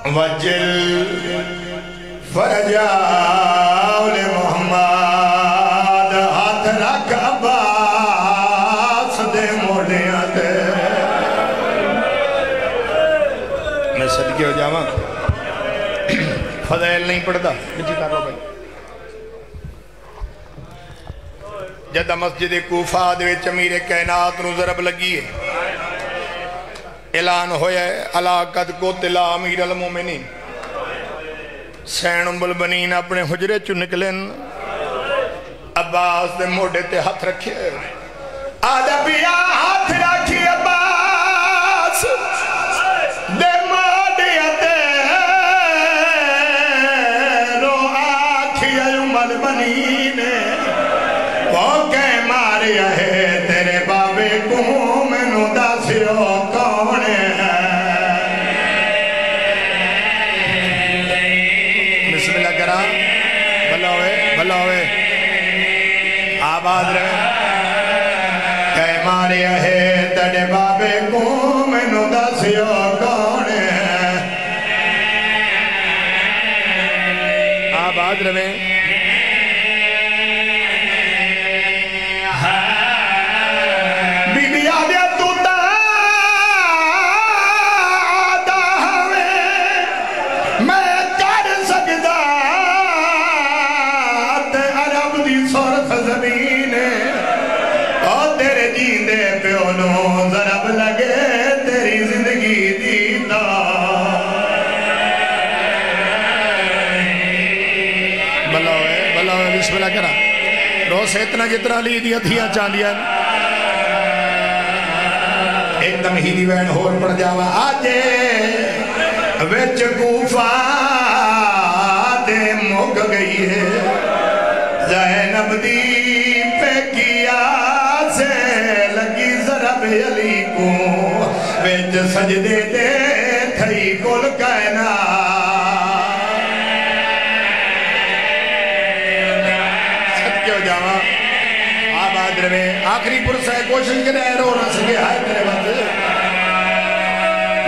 وجل فرجاول محمد ہاتھ رکھ عباس دے موڑیاں دے میں صدقے ہو جاواں فضائل نہیں پڑھتا بچی کر لو بھائی جدہ مسجد کوفہ دے وچ امیر کائنات نو ضرب لگی ہے اعلان ہویا ہے الا قد قتل امیر المومنین سین ام البنین اپنے حجرے چو نکلن عباس دے موڑے تے ہاتھ رکھے آدھا بیا ہاتھ رکھی عباس دے موڑے تے رو آکھی ام البنین وہ کہ مارے ہے تیرے بابے کو میں نو داسیو کون ہے بسم اللہ کرام بھلا ہوئے آباد رہے کہ مارے ہے تیرے بابے کو میں نو داسیو کون ہے آباد رہے بسم اللہ کرا روز اتنا جتنا لی دیا دھیاں چاندیا ایک دم ہی دی وین ہور پڑ جاوا آجے وچ کوفہ دے مک گئی ہے زینب دی پہ کیا سے لگی ضرب علی کو وچ سجدے دے تھئی کل کائنات آخری پرسہ ہے کوشش کرے رو نہ سکے ہائے تیرے بات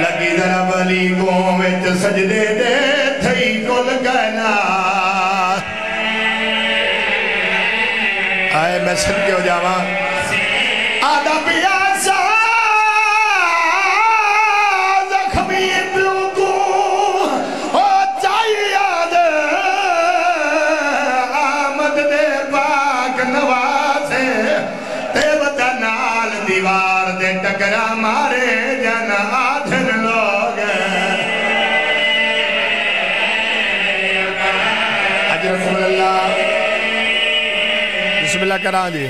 لگی ضرب علی کو وچ سجدے دے تھئی کل کائنات آئے میں صدقے ہو جاواں آدھا پیاسا زخمی پیو کو ہو چاہیے یاد آمد دے پاک نوازے دیوار دے ٹکرا مارے جن آدھر لوگ حضرت رسول اللہ بسم اللہ کران جی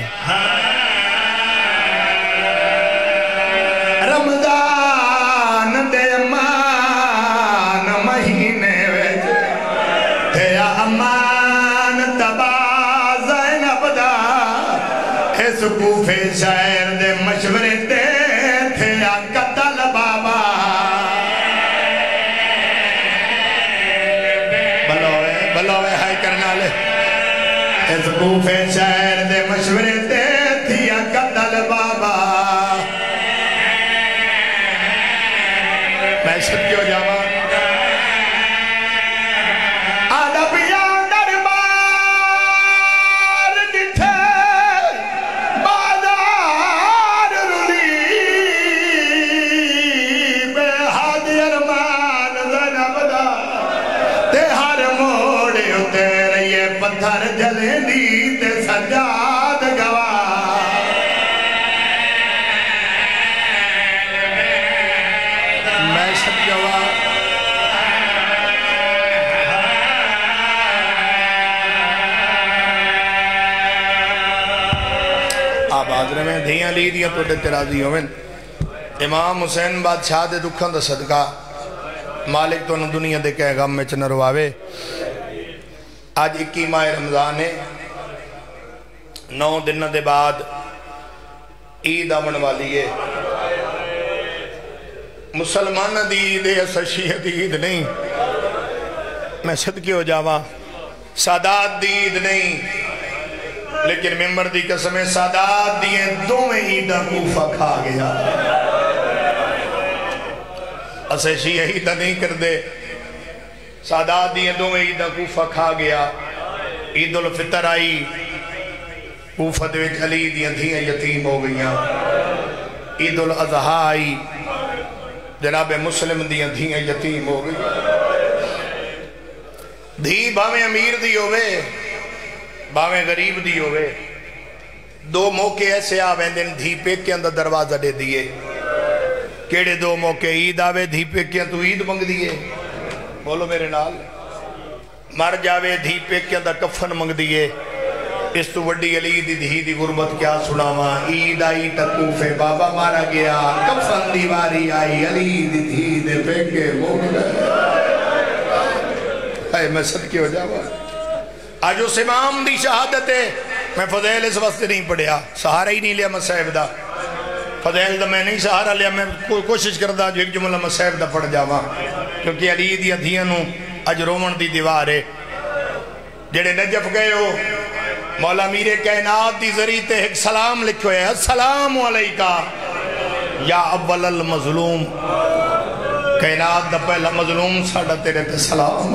رمضان دے امان مہینے ویج تھیا امان تبا زینب دا اس کوفے شاعر دے مشورے دے تھے قتل بابا بلوے ہائی کرنا لے اس کوفے شاعر دے مشورے دے تھے قتل بابا میں صدقے ہو جاواں پتھر جلے نیت سجاد گواہ میں سب گواہ آپ آدھر میں دھیاں لی دیا تو ڈتے راضی ہوئن امام حسین بادشاہ دے دکھاں دا صدقہ مالک تو انہوں دنیا دے کہے غم میں چنرواوے آج 21 ماہ رمضان ہے 9 دن دے بعد عید آمن والی ہے مسلمان دی عید ہے شیعہ دی عید نہیں میں صدقے ہو جاواں سادات دی عید نہیں لیکن ممبر دی قسم سادات دیئے دو میں عیدہ کوفہ کھا گیا اسے شیعہ عیدہ نہیں کر دے سادات دیاں دوویں عیدہ کوفہ کھا گیا عید الفطر آئی کوفہ دے وچ علی دیاں دھیاں یتیم ہو گئیاں عید الاضحیٰ آئی جناب مسلم دیاں دھیاں یتیم ہو گئیاں دھی باویں امیر دی ہوئے باویں غریب دی ہوئے دو موقع ایسے آویں دن دھی پیکیاں دا دروازہ دے دیئے کیڑے دو موقع عید آوے دھی پیکیاں تو عید منگ دیئے بولو میرے نال مر جاوے دھی پیکیاں دا کفن منگ دیئے اس تو وڈی علی دی دھی دی غربت کیا سناواں عید آئی تکوفے بابا مارا گیا کفن دیواری آئی علی دی دھی دے پیکے منگ گئے اے میں صدقے ہو جاواں آج اس امام دی شہادت ہے میں فضیل اس وقت نہیں پڑھیا سہارا ہی نہیں لیا مسائب دا فضیل دا میں نہیں سہارا لیا میں کوشش کردہ جو ایک جملہ مسائب دا پڑھ جاواں کیونکہ علی دیا دھیانوں اج رومن دی دیوار ہے جڑے نجف گئے ہو مولا میرے کائنات دی ذریعے ایک سلام لکھو ہے السلام علیکہ یا اول المظلوم کائنات دا پہلا مظلوم ساڑھا تیرے پہ سلام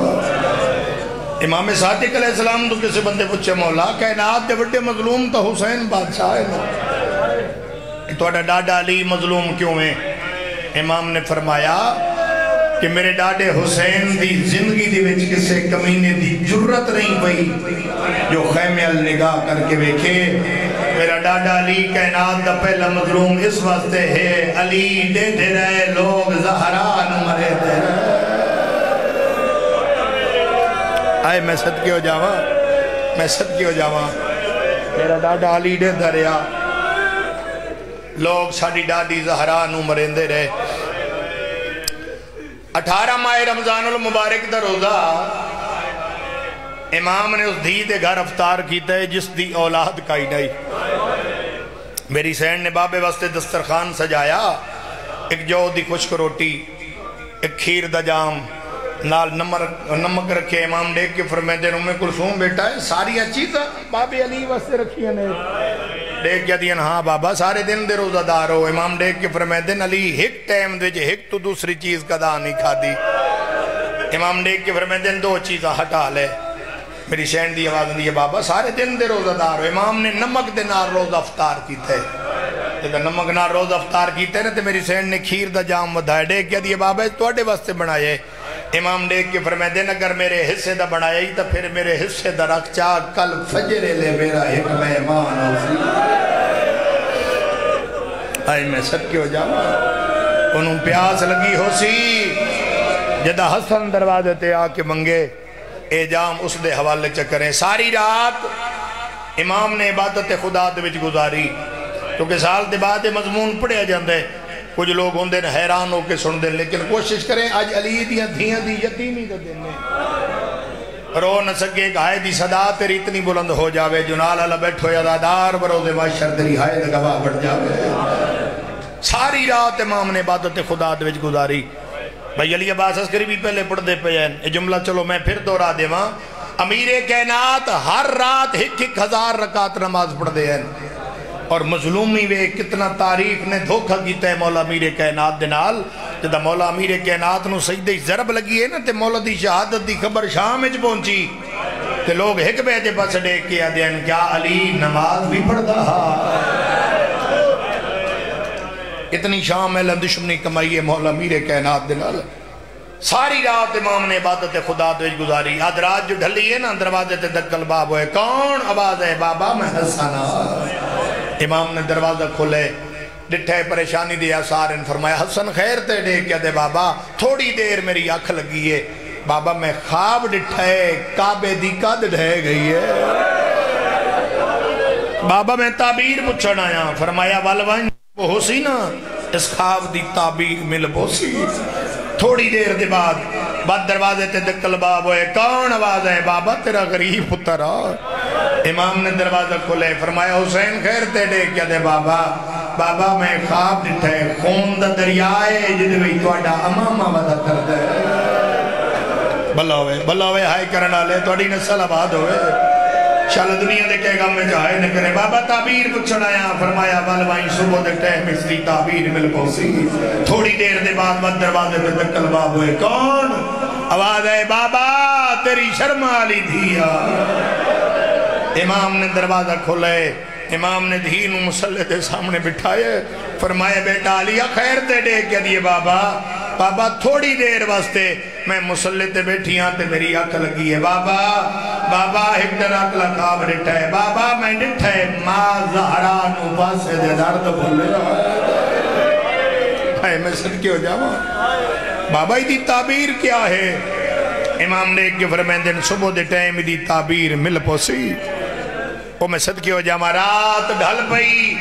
امام صادق علیہ السلام تو کسی بندے پوچھے مولا کائنات دے بڑے مظلوم تو حسین بادشاہ ہے تو ڈاڈا علی مظلوم کیوں ہیں امام نے فرمایا کہ میرے ڈاڈے حسین دی زندگی دی وچ کسے کمینے دی جرت نہیں پئی جو خیمے نگاہ کر کے بیکھے میرا ڈاڈا علی کائنات دا پہلا مظلوم اس واسطے ہے علی دیتے رہے لوگ زہران مرے دے رہے آئے میں صدقے ہو جاواں میں صدقے ہو جاواں میرا ڈاڈا علی دے دریا لوگ ساڑی ڈاڈی زہران مرندے رہے 18 ماہ رمضان المبارک دا روزہ امام نے اس دھی دے گھر افطار کیتا ہے جس دی اولاد کائی نہیں میری سین نے بابے واسطے دسترخوان سجایا ایک جو دی خشک روٹی ایک کھیر دا جام نال نمک رکھے امام دیکھ کے فرمیدے میں کلثوم بیٹا ہے ساری چیزاں بابے علی واسطے رکھی ہیں دیکھ کیا دین ہاں بابا سارے دن دے روزہ دار ہو امام دیکھ کے فرمیدے علی ایک ٹائم دے جے ایک تو دوسری چیز کا دا نہیں کھا دی امام دیکھ کے فرمیدے دو چیزاں ہٹا لے میری شہن دی آواز دی بابا سارے دن دے روزہ دار ہو امام نے نمک دے نار روزہ افطار کی تھے جب نمک نار روزہ افطار کی تھے تو میری شہن نے کھیر دا جام ودھائے دیکھ کیا دی بابا توڑے واسطے بنائے امام دیکھ کے فرمیدے اگر میرے حصے دا بنایا ہی تو پھر میرے حصے دا رکھ چاہ کل فجر لے میرا ایک مہمان ہوسی آئی میں صدقے ہو جاؤں انہوں پیاس لگی ہو سی جدہ حسن دروازے تے آکے منگے اے جام اس دے حوالے چکریں ساری رات امام نے عبادت خدا دے وچ گزاری کیونکہ سال دے بعد مضمون پڑھے جاندے کچھ لوگ ہوندے حیران ہو کے سن دیں لیکن کوشش کریں آج علی دیاں دھیاں دی یتیمی دے دینے رو نہ سکے ایک ہائے دی صدا تیری اتنی بلند ہو جاوے جنال اللہ بیٹھو یادادار بروز معاشر تیری ہائے دا گواہ بڑھ جاوے ساری رات امام نے عبادت خدا دے وچ گزاری بھائی علی عباس عسکری بھی پہلے پڑھ دے پہ ہیں یہ جملہ چلو میں پھر دورا دے وہاں امیر کائنات ہر رات 1000 رکعت نماز پڑھ دے ہیں اور مظلومی وے کتنا تاریخ نے دھوکہ کیتا ہے مولا امیر کائنات دنال جدہ مولا امیر کائنات نو سجدے ضرب لگی ہے نا تے مولا دی شہادت دی خبر شام اچ پہنچی تے لوگ ایک بیجے پاس ڈیک کیا دین کیا علی نماز بھی پڑھ دا اتنی شام اہل دشمنی کمائی ہے مولا امیر کائنات دنال ساری رات امام نے عبادت خدا دوج گزاری آدھ رات جو ڈھلی ہے نا دروازے تے دکل باب ہوئے کون آواز ہے بابا میں حسنا امام نے دروازہ کھولے ڈٹھے پریشانی دیا سارن فرمایا حسن خیر تے دے کیا دے بابا تھوڑی دیر میری آنکھ لگی ہے بابا میں خواب ڈٹھے کعبے دی قد ڈھے گئی ہے بابا میں تعبیر پچھڑ آیا فرمایا والوائن وہ ہو سی نا اس خواب دی تعبیر مل بوسی تھوڑی دیر دے بعد دروازے تے دکل باب ہوئے کون آواز ہے بابا تیرا غریب پتر امام نے دروازہ کھولے فرمایا حسین خیر تے دے کیا دے بابا بابا میں خواب ڈٹھے خون دا دریائے جدے بھی توڑا امامہ ودا کر دے بھلا ہوئے ہائی کرنا لے توڑی نسل آباد ہوئے شالا دنیا دے کہے گا میں جائے نہ کرے بابا تعبیر پچھڑایا فرمایا بالوائیں صبح دے ٹہم اس دی تعبیر مل پوسی تھوڑی دیر دے بعد دروازے پہ دکل باب ہوئے کون آواز ہے بابا تیری شرم والی دھیا۔ امام نے دروازہ کھولے، امام نے دھی نو مسلح دے سامنے بٹھائے، فرمایا بیٹا علی خیر تے دے کیا دیئے بابا، بابا تھوڑی دیر واسطے میں مسلح تے بیٹھی ہاں تے میری آنکھ لگی ہے بابا، بابا ایک در آنکھ لکھا بڑھتا ہے بابا میں ڈٹھا ہے ماں زہرا نو پاسے دے درد بھولے ہے میں صدقے ہو جاؤں بابا ہی دی تعبیر کیا ہے؟ امام نے ایک فرمائیں دن صبح دے ٹائم دی تعبیر مل پوسی وہ میں صدقے ہو جاؤں رات ڈھل پئی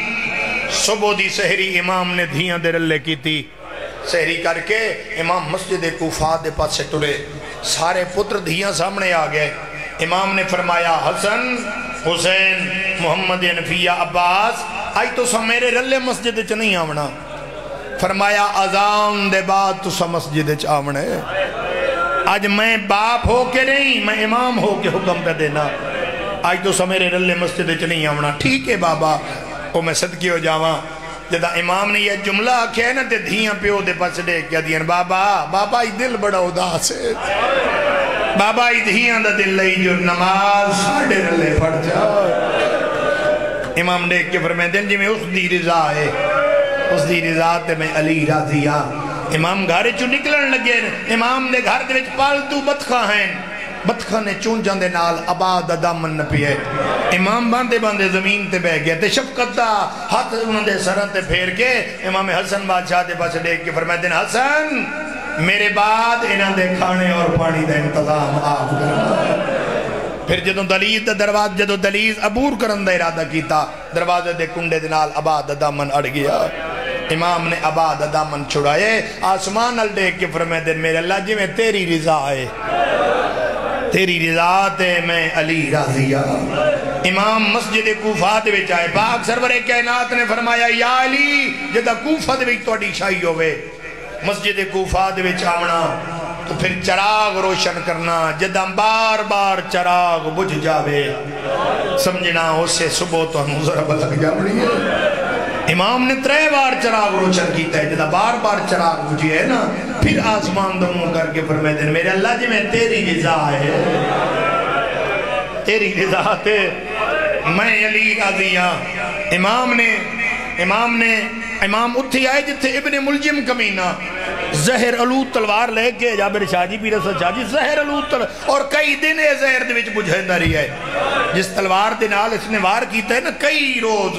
صبح دی سحری امام نے دھیاں دے رلے کی تھی سحری کر کے امام مسجد کوفہ دے پاس سے ٹرے سارے پتر دھیاں سامنے آ گئے امام نے فرمایا حسن حسین محمد انفیہ عباس آئی تو سا میرے رلے مسجد چ نہیں آونا فرمایا اذان دے بعد تو سا مسجد چ آونے آج میں باپ ہو کے نہیں میں امام ہو کے حکم پہ دینا آج تو سا میرے رلے مسجد چ نہیں آونا ٹھیک ہے بابا وہ میں صدقے ہو جاواں جدا امام نے یہ جملہ آکھیا ہے نا تے دھیاں پیو دے پاس دے کیا دین بابا بابا ہی دل بڑا اداس ہے بابا ہی دھیاں دا دل لئی جو نماز ساڑھے رلے پڑ جاؤ امام دیکھ کے فرمائیں دن جی میں اس دی رضا ہے اس دی رضا تے میں علی راضیہ امام گھارے چو نکلن لگے امام دے گھر دے وچ پالتو بطخہ ہیں بطخہ نے چون جاندے نال آباد دامن نہ پیے امام باندے باندے زمین تے بہ گیا تے شفقت دا ہاتھ انہوں دے سرن تے پھیر کے امام حسن بادشاہ دے پاس دیکھ کے فرمائے دن حسن میرے بعد انہوں دے کھانے اور پانی دا انتظام آپ کرنا پھر جدوں دلیز دا دروازہ جدوں دلیز عبور کرن دا ارادہ کیتا دروازے دے کنڈے دے نال آباد دامن اڑ گیا امام نے آباد دامن چھڑائے آسمان ال دیکھ کے فرمائے دن میرے اللہ جی میں تیری رضا ہے تیری رضا تے میں علی راضیہ امام مسجد کوفہ دے وچ آئے پاک سرور کائنات نے فرمایا یا علی جدہ کوفہ دے وچ توڑی شاہی ہوئے مسجد کوفہ دے وچ آونا تو پھر چراغ روشن کرنا جدہ بار بار چراغ بجھ جاوے سمجھنا اسے صبح تو ہم ضرب لگ جاوڑی ہے امام نے 3 بار چراغ روشن کیتا ہے جدہ بار بار چراغ بجھی ہے نا پھر آسمان دموں کر کے فرمائے دن میرے اللہ جی میں تیری رضا ہے تیری رضا تے میں علی راضیہ امام اتھی آئے جتھے ابن ملجم کمینہ زہر علود تلوار لے کے جابر شاہ جی پیر حسن شاہ جی زہر علود تلوار اور کئی دن اے زہر دے وچ بجھیندہ رہی ہے جس تلوار دے نال اس نے وار کیتا ہے نا کئی روز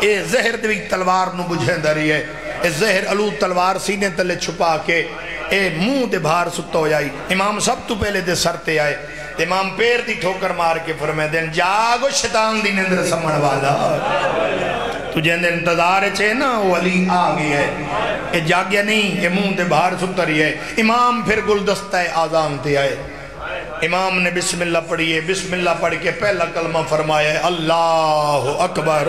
اے زہر دے وچ تلوار نو بجھیندہ رہی ہے اے زہر علود تلوار سینے تلے چھپا کے اے منہ دے بھار ستا ہو جائی امام سب تو پہلے دے سرتے آئے امام پیر دی ٹھوکر مار کے فرمائے دن جاگو شیطان دی نندر سمن والا تجھے انتظار چھے نا وہ علی آگئی ہے اے جاگیا نہیں اے منہ دے بھار ستا رہی ہے امام پھر گلدستہ آزان تے آئے امام نے بسم اللہ پڑھئے بسم اللہ پڑھ کے پہلا کلمہ فرمایا ہے اللہ اکبر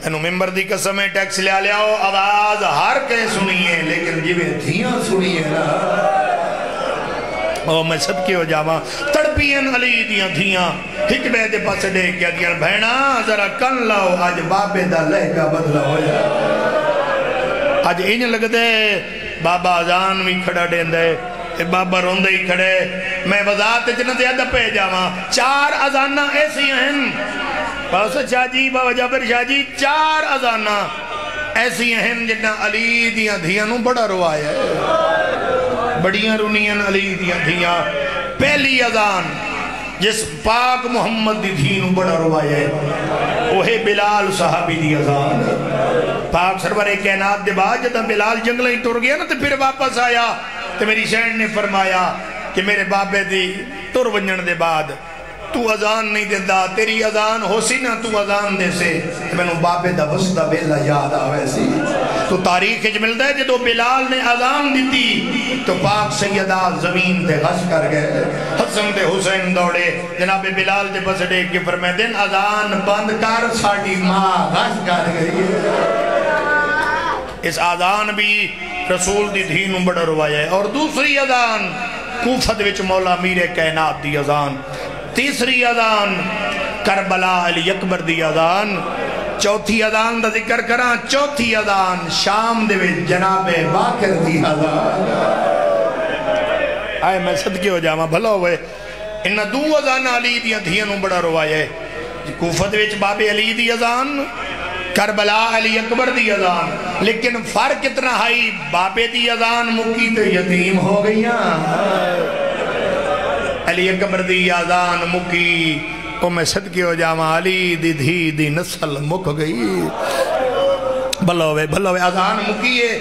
انہوں ممبر دی قسمیں ٹیکس لیا لیا ہو آواز ہر کہیں سنیے لیکن جیویں دھیاں سنیے نا او میں صدقے ہو جاواں تڑپین علی دیاں دھیاں حکمے دے پاس دے کیا دیاں بہنا ذرا کن لاؤ آج بابے دا لہجہ بدلا ہو جائے آج انہیں لگ دے بابا آزان بھی کھڑا دیں دے بابا روندے ہی کھڑے میں وضاحت جنت یاد پہ جاواں 4 آزانہ ایسی ہیں بابا شاہ جی بابا جابر شاہ جی 4 آزانہ ایسی ہیں جنہ علی دیاں دھیاں نو بڑا روایا ہے بڑیاں رونیاں علی دیاں دھیاں پہلی آزان جس پاک محمد دی دھینوں بڑا روایا ہے وہ ہے بلال صحابی دی آزان پاک سرور کائنات دے بعد جدہ بلال جنگلہ ہی ٹر گیا نا تو پھر واپس آیا تو میری شہن نے فرمایا کہ میرے بابے دی ٹر ونجن دے بعد تو اذان نہیں دیتا تیری اذان ہو سی نا تو اذان دے سے میں نو بابے دا وسطہ بیلا یاد آوے سی تو تاریخ اچھ ملتا ہے جدو بلال نے اذان دیتی تو پاک سیدہ زمین دے غش کر گئے حسن دے حسین دوڑے جناب بلال دے بس ڈیک کے فرمائے دن اذان بند کر ساڑی ماں غش کر گئی اس اذان بھی رسول دی دھینوں بڑا روایا ہے اور دوسری اذان کوفت وچ مولا میر کائنات دی اذان تیسری اذان کربلا علی اکبر دی اذان چوتھی اذان دا ذکر کراں چوتھی اذان شام دے وچ جناب باقر دی اذان آئے میں صدقے ہو جاواں بھلا ہوئے انہاں دو اذان علی دیاں دھیاں نوں بڑا روایا ہے کوفت وچ بابے علی دی اذان کربلا علی اکبر دی اذان لیکن فرق اتنا ہائی بابے دی اذان مکی تے یتیم ہو گئیاں علی اکبر دی اذان مکی او میں صدقے ہو جاواں علی دی دھی دی نسل مک گئی بھلا ہوئے اذان مکی ہے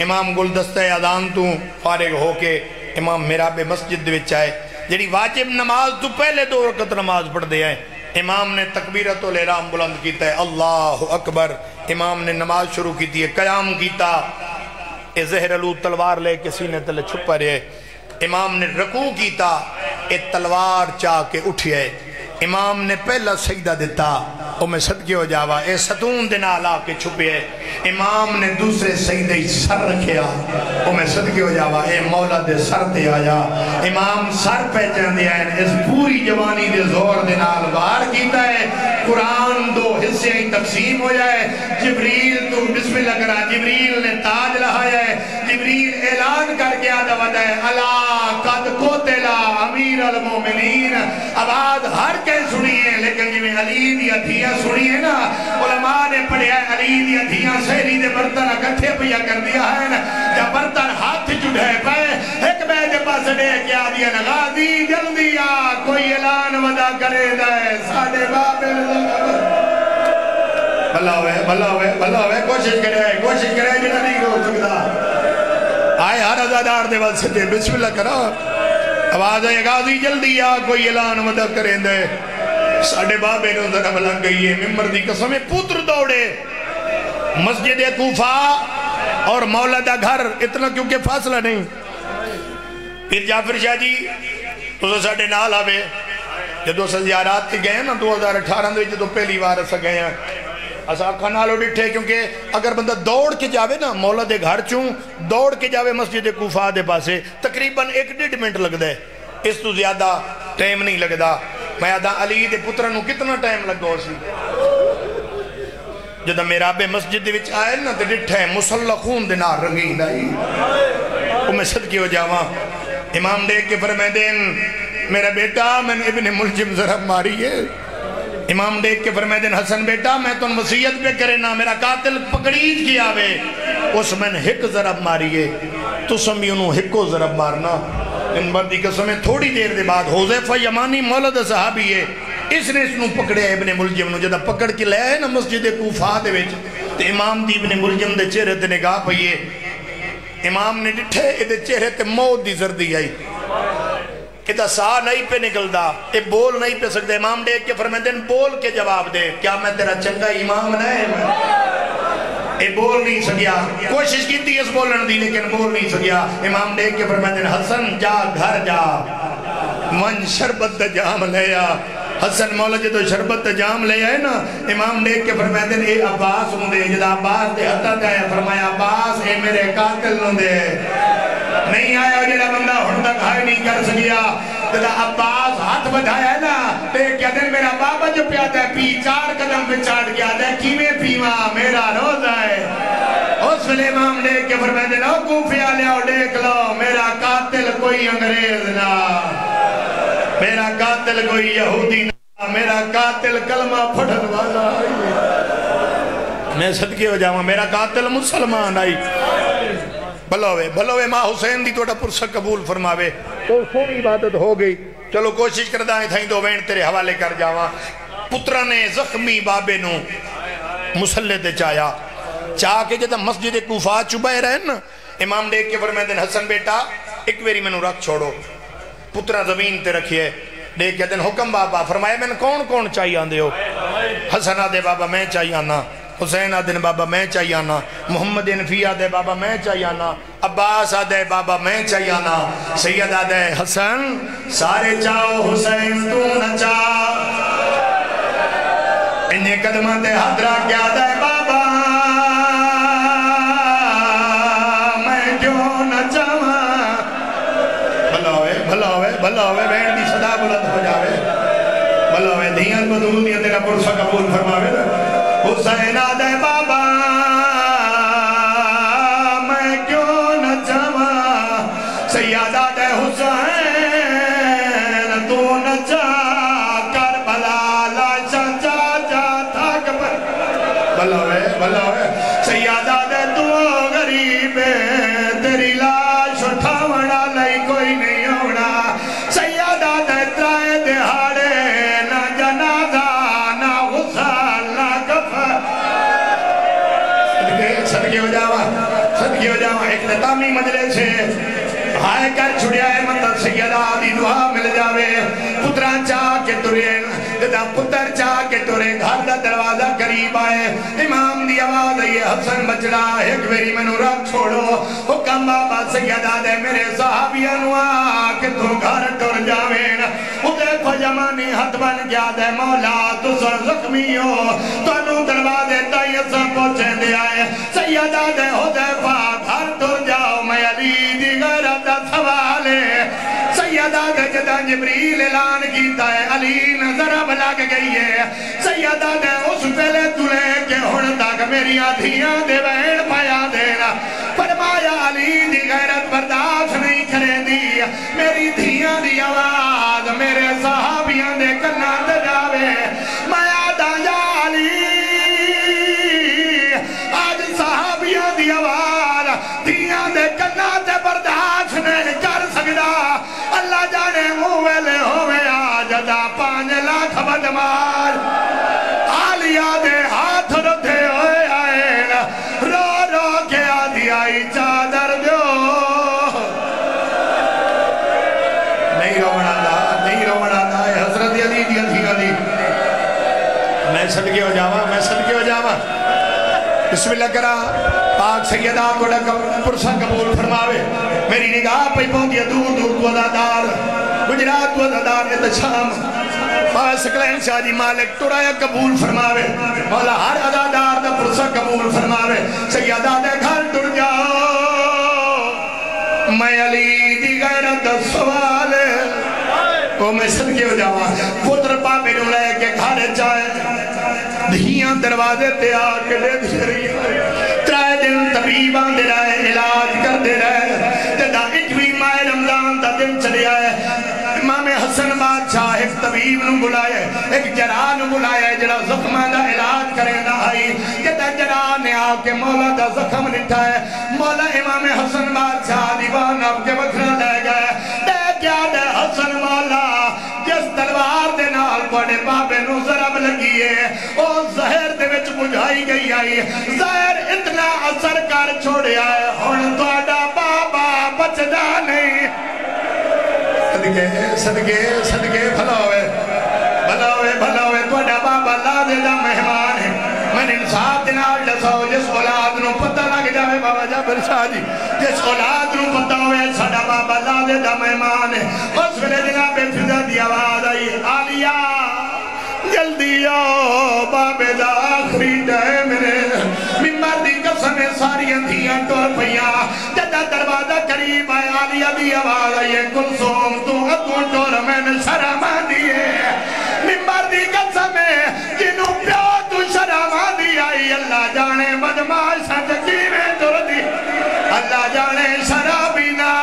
امام گلدستہ اذان تو فارغ ہو کے امام محراب مسجد وچ آئے جڑی واجب نماز تو پہلے 2 رکعت نماز پڑھ دے آئے امام نے تکبیرت الاحرام بلند کیتا ہے اللہ اکبر امام نے نماز شروع کی ہے قیام کیتا اے زہر علو تلوار لے کے سینے تلے چھپا رہے امام نے رکوع کیتا اے تلوار چاہ کے اٹھئے امام نے پہلا سجدہ دیتا او میں صدقے ہو جاوا اے ستون دن آلا کے چھپے امام نے دوسرے سجدے سر رکھیا او میں صدقے ہو جاوا اے مولا دے سر تے آیا امام سر پہ چاندے آئے اس پوری جوانی دے زور دے نال بار کیتا ہے قرآن 2 حصے ہی تقسیم ہو جائے جبریل تو بسم اللہ کرا جبریل نے تاج لہایا ہے جبریل اعلان کر کے آدھا ودا ہے اللہ قد قتلا امیر المومنین آواز ہر کے سنیے لیکن جی میں علی دی ادھیاں سنیے نا علماء نے پڑھے ہیں علی دی ادھیاں سہری دے برتن اکٹھے پیا کر دیا ہے نا جب برتن ہاتھ جڑے پائے ایک بے جب پاس دے کیا دیا نا غازی جلدی آ کوئی اعلان ودا کرے دائے ساڑھے بابل بھلا ہوئے کوشش کرے جنہ نہیں ہو سکتا آئے ہر ازادار دے وقت سجے بسم اللہ کرو آواز ہے غازی جلدی آ کوئی اعلان ودا کریں دے ساڑھے بابے نے ذرا لگ گئی ہے ممبر دی قسم پتر دوڑے مسجد کوفہ اور مولا دا گھر اتنا کیونکہ فاصلہ نہیں پھر جعفر شاہ جی تو ساڑھے نال آوے جدو زیارات تے گئے نا 2018 دے جدو پہلی بار اسا گئے ہیں اسا اکھا نالو ڈٹھے کیونکہ اگر بندہ دوڑ کے جاوے نا مولا دے گھر چوں دوڑ کے جاوے مسجد کوفہ دے پاسے تقریباً 1.5 منٹ لگ دے اس تو زیادہ ٹائم نہیں لگدا میں آدھا علی دے پترنوں کتنا ٹائم لگ گو سی جدہ محراب مسجد وچ آئے نا تے ڈٹھے مسلح خون دے نار رنگین آئی وہ میں صدقے ہو جاواں امام دیکھ کے فرمائے دین میرا بیٹا میں نے ابن ملجم ضرب ماری ہے امام دیکھ کے فرمائے دین حسن بیٹا میں تو وصیت پہ کرے نا میرا قاتل پکڑیج کیا وے اس میں نے ہک ضرب ماری ہے تو سمی انہوں ہکو ضرب مارنا ان بردی قسمیں تھوڑی دیر دے بعد حذیفہ یمانی مولد صحابی ہے اس نے اس نو پکڑے ابن ملجم نو جدہ پکڑ کے لے آئے نا مسجد کوفہ دے وچ تے امام دی ابن ملجم دے چہرے تے نگاہ پئیے امام نے ڈٹھے ادھے چہرے تے موت دی زردی آئی ادھا ساہ نہیں پہ نکل دا اے بول نہیں پہ سکتے امام دیکھ کے فرمائے دن بول کے جواب دے کیا میں تیرا چنگا امام نہیں اے بول نہیں سکیا کوشش کی تھی اس بولن دی لیکن بول نہیں سکیا امام دیکھ کے فرمائے دن حسن جا گھر جا من شربت دا جام لیا حسن مولا جدو شربت دا جام لے آئے نا امام دیکھ کے فرمائے دن اے عباس ہوں دے جدہ عباس دے حتہ دے فرمایا عباس اے میرے قاتل ہوں دے نہیں آیا جدہ بندہ ہن تک ہائے نہیں کر سکیا جدہ عباس ہاتھ بدھایا ہے نا دیکھ کیا دن میرا بابا جو پیاتا ہے پی 4 قدم پہ چاڑ گیا ہے کیویں پیواں میرا روز آئے اس ویلے امام دیکھ کے فرمائے دن او کوفیہ لے آؤ دیکھ لو میرا قاتل کوئی انگریز نہ میرا قاتل کوئی یہودی نہ میرا قاتل کلمہ پڑھن والا میں صدقے ہو جاؤں میرا قاتل مسلمان آئی بھلوے ماں حسین دی توڑا پرسہ قبول فرماوے تو سونی عبادت ہو گئی چلو کوشش کردائیں تھائیں دو وین تیرے حوالے کر جاواں پترہ نے زخمی بابے نو مسلح دے چایا چاہ کے جدہ مسجد کوفہ چوبائے رہے نا امام دیکھ کے فرمائے دن حسن بیٹا ایک ویری میں نو رکھ چھوڑو پترہ زمین تے رکھئے دیکھ کے دن حکم بابا فرمائے میں کون چاہیے آندے ہو حسن آدھے بابا میں چاہیے آنا حسین آدھے بابا میں چاہیے آنا محمد انفی آدھے بابا میں چاہیے آنا عباس آدھے بابا میں چاہیے آنا سید آدھے حسن سارے چاہو حسین تو نہ چاہ انہیں قدمہ دے حضرہ کیا دے بابا میں کیوں نہ چاہاں بھلا ہوئے بہن دی صدا بلند ہو جاوے بھلا ہوئے دھیان کو دور دیا تیرا پرسہ قبول فرماوے حسین آدھے بابا میں کیوں نہ جاواں سید آدھے حسین ایک نتامی مجلس ہے ہائے کر چھڑیا ہے مطلب سیدہ دی دعا مل جاوے پتران چاہ کے ترین جدا پتر چاہ کے ترین گھر دا دروازہ قریب آئے امام دی آواز ہے حسن بچڑا ایک ویری منو رکھ چھوڑو حکم بابا سیدہ دے میرے صحابیاں نوا کہ تو گھر ٹر جاوین ادھے پجمانی حد بن گیا دے مولا تو سر زخمی ہو تو انو دروازے تائی سب پوچھے دے آئے سیدہ دے ہو دے پا گھر ٹر جاؤ میں علی دی غیرت سوالے سیدہ دے جدہ جبریل اعلان کیتا ہے علی نظر اب لگ گئی ہے سیدہ دے اس پہلے تلے کہ ہن تک میری آدھیاں دے بہن پایا دینا فرمایا علی دی غیرت برداشت نہیں کرے دی میری دھیاں دی آواز میرے صحابیاں دے کنا دے جاوے میں آدھا یا علی آج صحابیاں دی آواز دھیاں دے کنا دے برداشت نہیں کر سکتا اللہ جانے مویلے ہوئے آجدہ 5 لاکھ بدمار آلیا دے ہاتھ رتھے ہوئے آئے رو رو کے آدھی آئی چادر جو نہیں رونا دا حضرت علی دی علی میں صدقے ہو جاوا بسم اللہ کرا پاک سیدہ کو پرسہ قبول فرماوے میری نگاہ پہ پہنچیا دور تو عزادار گجرات تو عزادار یہ شام پاک سکلین شاہ جی مالک ترایا قبول فرماوے مولا ہر عزادار دا پرسہ قبول فرماوے سیدہ دے گھر ٹر جاؤ میں علی دی غیرت سوال کو میں صدقے ہو جاوا پتر پاپے نو لے کے گھر جائے دھیاں دروازے تے آکے دے دے رہی ترائے دن طبیبان دے رہے علاج کر دے رہے جدہ 21 ماہ رمضان دا دن چلے آئے امام حسن بادشاہ ایک طبیب نو بلائے ایک جراح نو بلائے جڑا زخمہ دا علاج کرے نہ آئی جدہ جراح نے آکے مولا دا زخم نٹھائے مولا امام حسن بادشاہ دیوان اب کے وکھرہ لے گئے دے کیا دے حسن مولا جس تلوار دے نال بڑے بابے نو ضرب لگی ہے او زہر دے وچ بجھائی گئی آئی زہر اتنا اثر کر چھوڑے آئے ہن توڑا بابا بچدا نہیں صدقے بھلا ہوئے توڑا بابا لا دے دا مہمان ہے میں انصاف دنال دساؤ جس اولاد نو پتہ لگ جاوے بابا جابر شاہ جی جس اولاد نو پتہ ہوئے ساڑا بابا لا دے دا مہمان ہے اس ویلے جناب فضا دی آواز آئی آلیا جلدی آؤ بابے دا آخری ٹائم ہے ممبر دی قسم ساری اندھیاں ٹور پہیاں جدہ دروازہ قریب آئے آلیا دی آواز آئی کلثوم تو اتوں ٹور میں نے شرم دیئے ممبر دی قسم جنوں پیو تو شرم دی آئی اللہ جانے بدماش سجکی میں تر دی اللہ جانے شرابی نا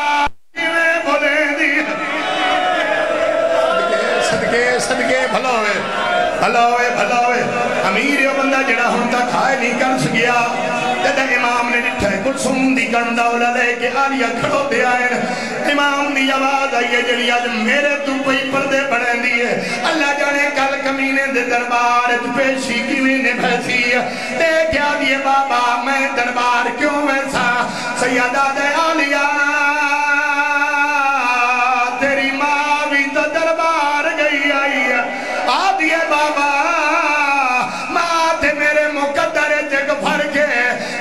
میں بولے دی صدقے بھلا ہوئے امیر یہ بندہ جڑا ہن تک کھائے نہیں کر سکیا جدہ امام نے ڈٹھا ہے کلثوم دی گندولا لے کے آلیا کھڑو دے آئے امام دی آواز آئیے جڑی آج میرے تو پئی پردے بڑھیں دیئے اللہ جانے کل کمینے دے دربار پیشی کمینے بھیسی دے کیا دیئے بابا میں دربار کیوں ویسا سیدہ دے آلیا تیری ماں بھی تو دربار گئی آئی آدھیے بابا ماں تھے میرے مقدر جگ بھر کے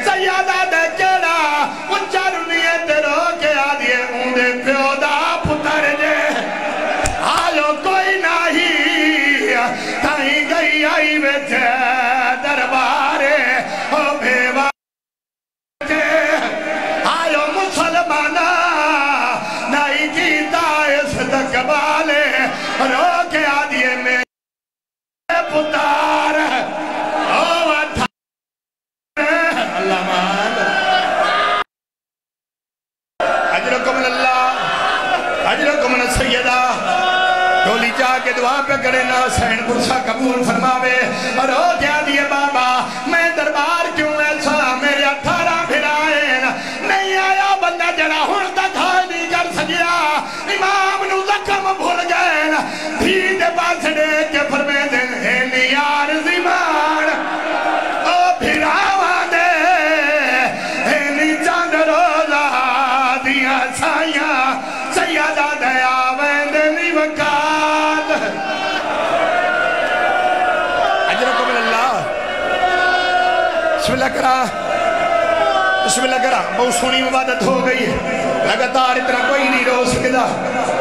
سیادہ دے کیڑا اچھا رنیے تیرو کے آدھیے اوندے پیودا پتر جے آلو کوئی نہیں تائیں گئی آئی ویچے دربارے او بھیوا آلو مسلمانہ نہیں کیتا اس دکبالے رو کے آدھیے میں پتار اللہ مان اجرکم اللہ اجرکم السیدہ ڈولی جا کے دعا پہ کرے نا حسین پرسہ قبول فرماوے اور ہو کیا دیئے بابا میں دربار کیوں ایسا میرے 18 بھرائیں نہیں آیا بندہ جڑا ہن تک ہائی نہیں کر سکیا امام نو زخم بھول گئے بھی دے پاس دے کے فرمے دن ہے نیار زمان او بھراوہ دے ہے نی چاند روز سائیاں سیدہ دیا ویندنی وقات اجرکم اللہ بسم اللہ کرا بسم اللہ کرا بہت سونی مبادت ہو گئی ہے لگاتار اتنا کوئی نہیں رو سکتا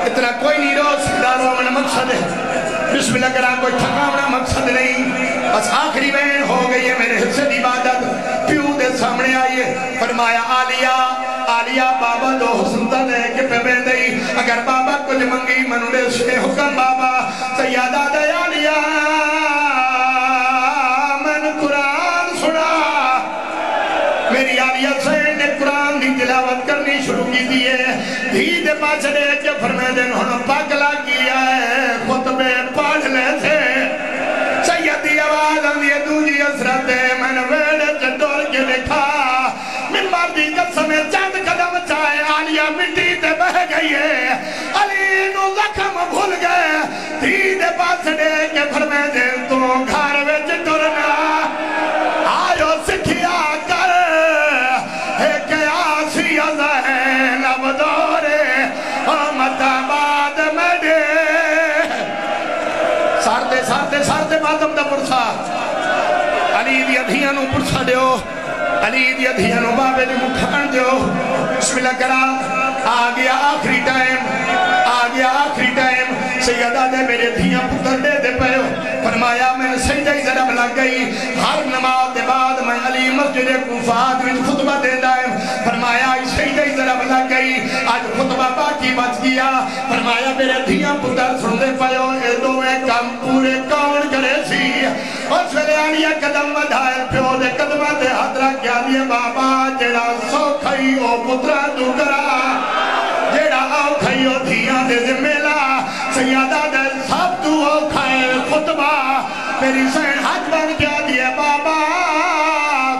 اتنا کوئی نہیں رو سکتا رومن مقصد ہے بسم اللہ کرا کوئی تھکاونا مقصد نہیں بس آخری وین ہو گئی ہے میرے حصے دی عبادت پیو دے سامنے آئیے فرمایا آلیا بابا دو حسن تا دے کے پہ بے دئی اگر بابا کچھ منگی منوڑے سے حکم بابا سیادہ دے آلیا من قرآن سنا میری آلیا سین نے قرآن دی تلاوت کرنی شروع کی دیئے دھی دے پاس دے کے فرمے دن ہنو پاکلا کیا ہے خطبے پاڑھ لے تھے سیدی آواز اندیے دوجی اثرت ہے میں نے ویڑے چٹور کے لکھا من مردی قسم چند قدم چاہے آلیا مٹی تے بہ گئی ہے علی نو زخم بھول گئے دھی دے پاس دے کے فرمے دن تو گھر وے چٹورنا آئیو سکھیا کر ایک آسی ازہین اب دورے آمد آباد میں دے سارتے بادم دا پرسا علی دی ادھیاں نو پرسا دیو علی دی ادھیاں نو بابے دی مکھان دیو بسم اللہ کرا آگیا آخری ٹائم سیدہ دے میرے دھیاں پتر دے دے پہو فرمایا میں نے سجدہ ہی ضرب لگ گئی ہر نماز دے بعد میں علی مسجد کوفات میں خطبہ دے دائم فرمایا سجدہ ہی ضرب لگ گئی آج خطبہ باقی بچ گیا فرمایا میرے دھیاں پتر سن دے پہو اے دوے کم پورے کون کرے سی اس ویلے آنیا قدم ودھائے پیو دے قدمہ دے حضرہ کیا دیے بابا جیڑا سو کھئی او پترہ دو کرا جیڑا آو کھئی او دھیاں دے زمیلا سیادہ دے سب تو او کھائے خطبہ میری سین حج بن کیا دیے بابا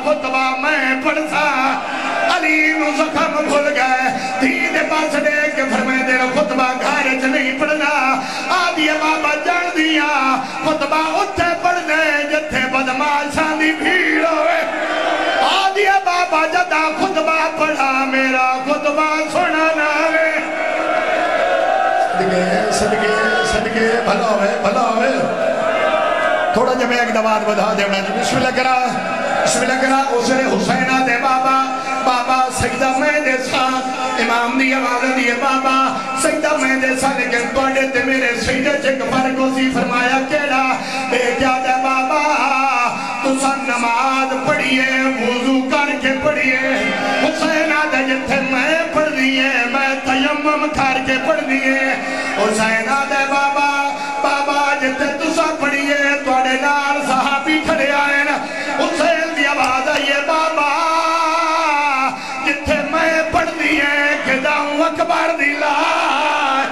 خطبہ میں پڑھتا علی نو زخم بھول گئے دھی دے پاس دے کے فرمائے دے خطبہ گھارج نہیں پڑھنا آدھیے بابا جان دیا خطبہ اتھے پڑھ دے جتھے بدماشاں دی بھیڑ ہوئے آدھیے بابا جدا خطبہ پڑھا میرا خطبہ سنانا ہے صدقے بھلا ہوئے تھوڑا جب ایک دواد بدھا دے بسم اللہ کرا اسے حسینہ دے بابا سجدہ میں دے سا امام دی آواز دیئے بابا سجدہ میں دے سا لیکن پڑھے تے میرے سجدہ چک فرق اسی فرمایا کیڑا اے کیا دے بابا تو سن نماز پڑھئے وضو کر کے پڑھئے حسینہ دے جتھے میں پڑھ دیئے میں تیمم کر کے پڑھ دیئے حسینہ دے بابا جتھے تسا پڑھئے توڑے نال صحابی کھڑے آئے حسین دی آواز آئیے بابا جتھے میں پڑھ دیئے کہ داؤں اکبر دی لائے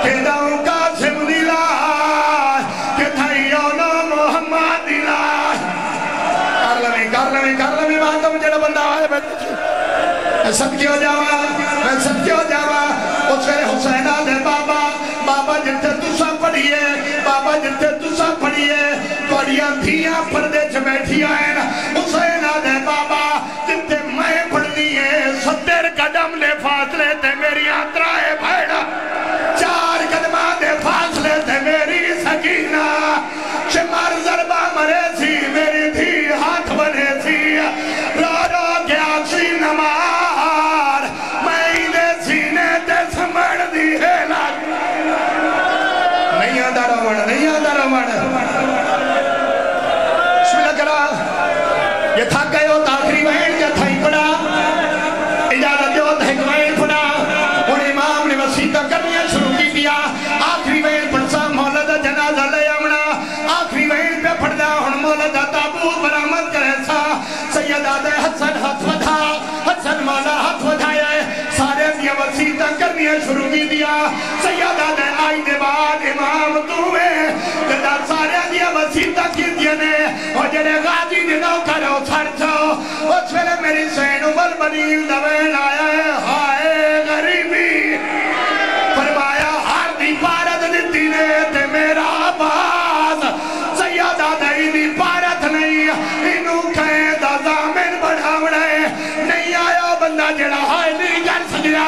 کہ داؤں قاسم دی لائے کہ دھائیونو محمد دی لائے کر لمی باتوں جڑا بندہ آئے میں صدقے ہو جاوا اس ویلے حسینہ دے بابا جتھے تسا پڑھئے بابا جتھے تسا پڑھئے پڑھیاں دھیاں پردے چھ بیٹھی آئین حسینہ دے بابا جتھے میں پڑھ دیئے 70 قدم لے فاصلے تے میری آترائے بھائڑا 4 قدمہ دے فاصلے تے میری سکینہ شمار ضربہ مرے سی میری دھی ہاتھ بنے سی رو گیا سی نمار میں دے سینے تے سمڑ دی ہے لگ نہیں آدھا روڑ بسم اللہ کرا یہ تھک گئے ہو تاخری وین یا تھائی پڑا اجازت جو تھک وین پڑا اور امام نے وسیقہ کرنیاں شروع کی دیا آخری وین پڑسا مولدہ جنازہ لے آمنا آخری وین پہ پڑھ دا ہن مولدہ تابوت برآمد کرے سا سیدہ دے حسن ہاتھ ودھا حسن مولا ہاتھ ودھائے سارے دیا وسیقہ کرنیاں شروع کی دیا سیدہ دے آئی دے بعد امام توے جدا سارے دیا وسیقہ کی دیا نے اور جنہیں غازی دنوں کرو سر جاؤ اس ویلے میری سین عمر بنیل دوین آیا ہے ہائے غریبی فرمایا ہر دی پارت دیتی نے تے میرا آباز سیادہ دائی دی پارت نہیں انہوں کہیں دا زامن بڑھاوڑے نہیں آیا بندہ جڑا ہائے نہیں کر سکیا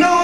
9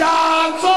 400